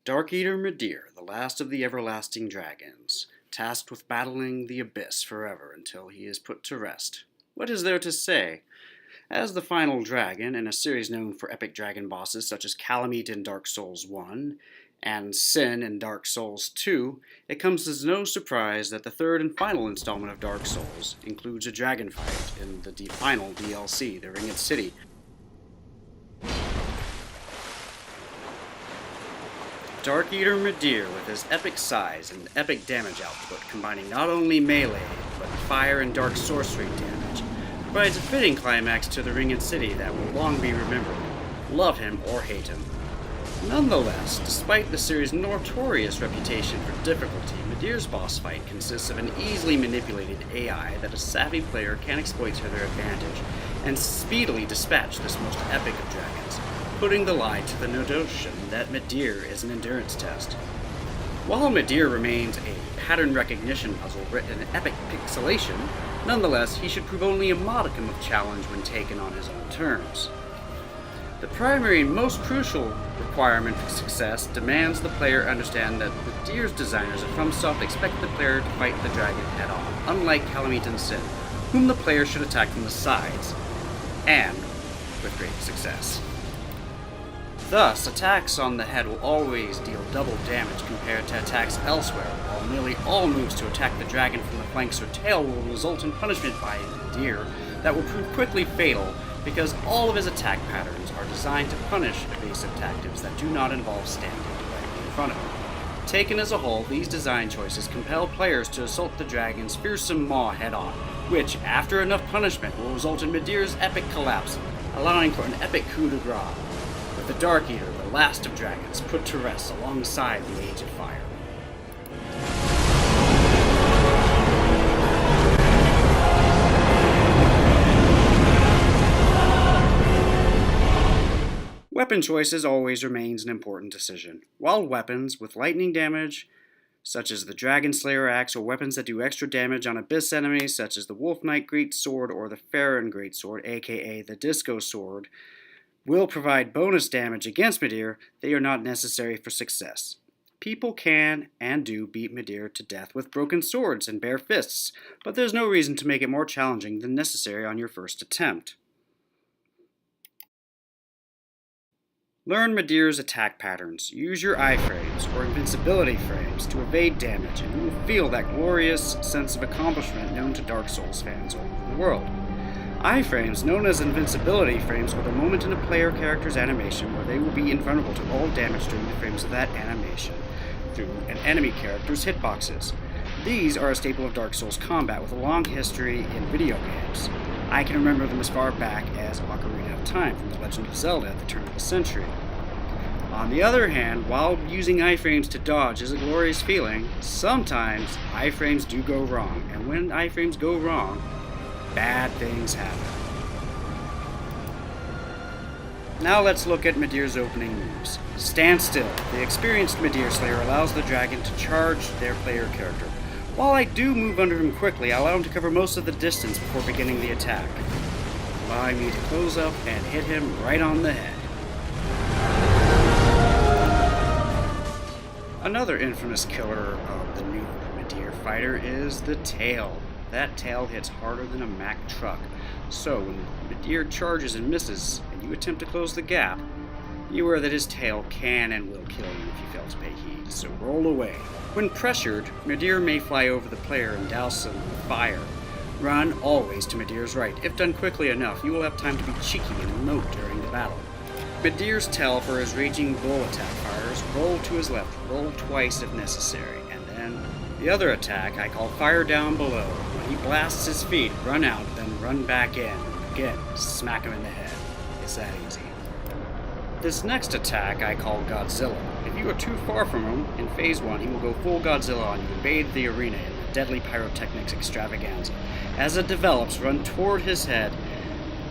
Dark Eater Midir, the last of the everlasting dragons, tasked with battling the abyss forever until he is put to rest. What is there to say? As the final dragon in a series known for epic dragon bosses such as Calamite in Dark Souls 1 and Sin in Dark Souls 2, it comes as no surprise that the third and final installment of Dark Souls includes a dragon fight in the final DLC, the Ringed City. Dark Eater Midir, with his epic size and epic damage output, combining not only melee, but fire and dark sorcery damage, provides a fitting climax to the Ringed City that will long be remembered, love him or hate him. Nonetheless, despite the series' notorious reputation for difficulty, Midir's boss fight consists of an easily manipulated AI that a savvy player can exploit to their advantage, and speedily dispatch this most epic of dragons, putting the lie to the notion that Midir is an endurance test. While Midir remains a pattern recognition puzzle written in epic pixelation, nonetheless he should prove only a modicum of challenge when taken on his own terms. The primary and most crucial requirement for success demands the player understand that Midir's designers at FromSoft expect the player to fight the dragon head-on, unlike Calamite and Sin, whom the player should attack from the sides, and with great success. Thus, attacks on the head will always deal double damage compared to attacks elsewhere, while nearly all moves to attack the dragon from the flanks or tail will result in punishment by Midir that will prove quickly fatal, because all of his attack patterns are designed to punish evasive tactics that do not involve standing directly in front of him. Taken as a whole, these design choices compel players to assault the dragon's fearsome maw head-on, which, after enough punishment, will result in Midir's epic collapse, allowing for an epic coup de grace, with the Dark Eater, the last of dragons, put to rest alongside the Age of Fire. Weapon choices always remains an important decision. While weapons with lightning damage, such as the Dragon Slayer Axe, or weapons that do extra damage on abyss enemies, such as the Wolf Knight Greatsword or the Farron Greatsword, aka the Disco Sword, will provide bonus damage against Midir, they are not necessary for success. People can and do beat Midir to death with broken swords and bare fists, but there's no reason to make it more challenging than necessary on your first attempt. Learn Midir's attack patterns. Use your iframes or invincibility frames to evade damage, and you will feel that glorious sense of accomplishment known to Dark Souls fans all over the world. Iframes, known as invincibility frames, are the moment in a player character's animation where they will be invulnerable to all damage during the frames of that animation through an enemy character's hitboxes. These are a staple of Dark Souls combat with a long history in video games. I can remember them as far back as Ocarina of Time from The Legend of Zelda at the turn of the century. On the other hand, while using iframes to dodge is a glorious feeling, sometimes iframes do go wrong, and when iframes go wrong, bad things happen. Now let's look at Midir's opening moves. Stand still. The experienced Midir Slayer allows the dragon to charge their player character. While I do move under him quickly, I allow him to cover most of the distance before beginning the attack, allowing me to close up and hit him right on the head. Another infamous killer of the new Midir fighter is the tail. That tail hits harder than a Mack truck, so when Midir charges and misses, and you attempt to close the gap, beware that his tail can and will kill you if you fail to pay heed, so roll away. When pressured, Midir may fly over the player and douse them with fire. Run always to Midir's right. If done quickly enough, you will have time to be cheeky and emote during the battle. Midir's tail for his raging bull attack fires, roll to his left, roll twice if necessary, and then the other attack I call fire down below. When he blasts his feet, run out, then run back in. Again, smack him in the head. It's that easy. This next attack I call Godzilla. If you are too far from him, in Phase 1 he will go full Godzilla on you and bathe the arena in the deadly pyrotechnics extravaganza. As it develops, run toward his head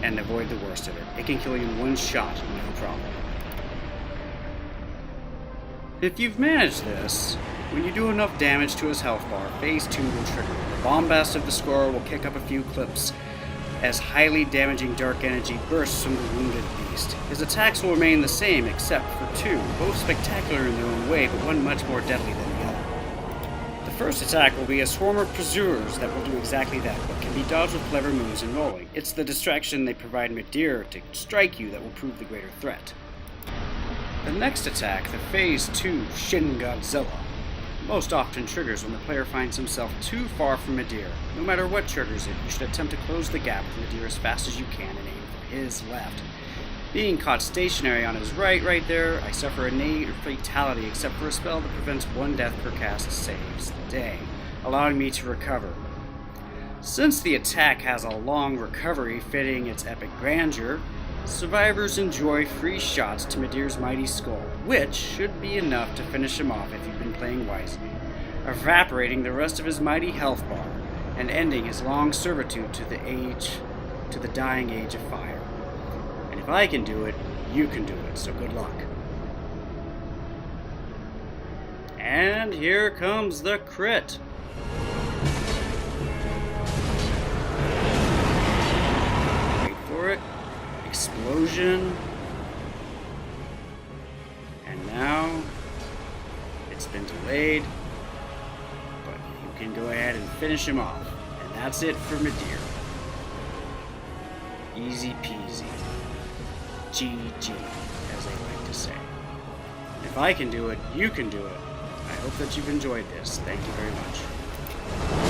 and avoid the worst of it. It can kill you in one shot, no problem. If you've managed this, when you do enough damage to his health bar, Phase 2 will trigger. The bombast of the score will kick up a few clips, as highly damaging dark energy bursts from the wounded beast. His attacks will remain the same except for two, both spectacular in their own way, but one much more deadly than the other. The first attack will be a swarm of pursuers that will do exactly that, but can be dodged with clever moves and rolling. It's the distraction they provide Midir to strike you that will prove the greater threat. The next attack, the Phase 2 Shin Godzilla, most often triggers when the player finds himself too far from Midir. No matter what triggers it, you should attempt to close the gap with Midir as fast as you can and aim for his left. Being caught stationary on his right there, I suffer a innate fatality except for a spell that prevents one death per cast saves the day, allowing me to recover. Since the attack has a long recovery fitting its epic grandeur, survivors enjoy free shots to Midir's mighty skull, which should be enough to finish him off if you've been playing wisely, evaporating the rest of his mighty health bar and ending his long servitude to the dying age of fire. And if I can do it, you can do it, so good luck. And here comes the crit. Wait for it. Explosion. And now it's been delayed, but you can go ahead and finish him off. And that's it for Midir. Easy peasy. GG, as they like to say. If I can do it, you can do it. I hope that you've enjoyed this. Thank you very much.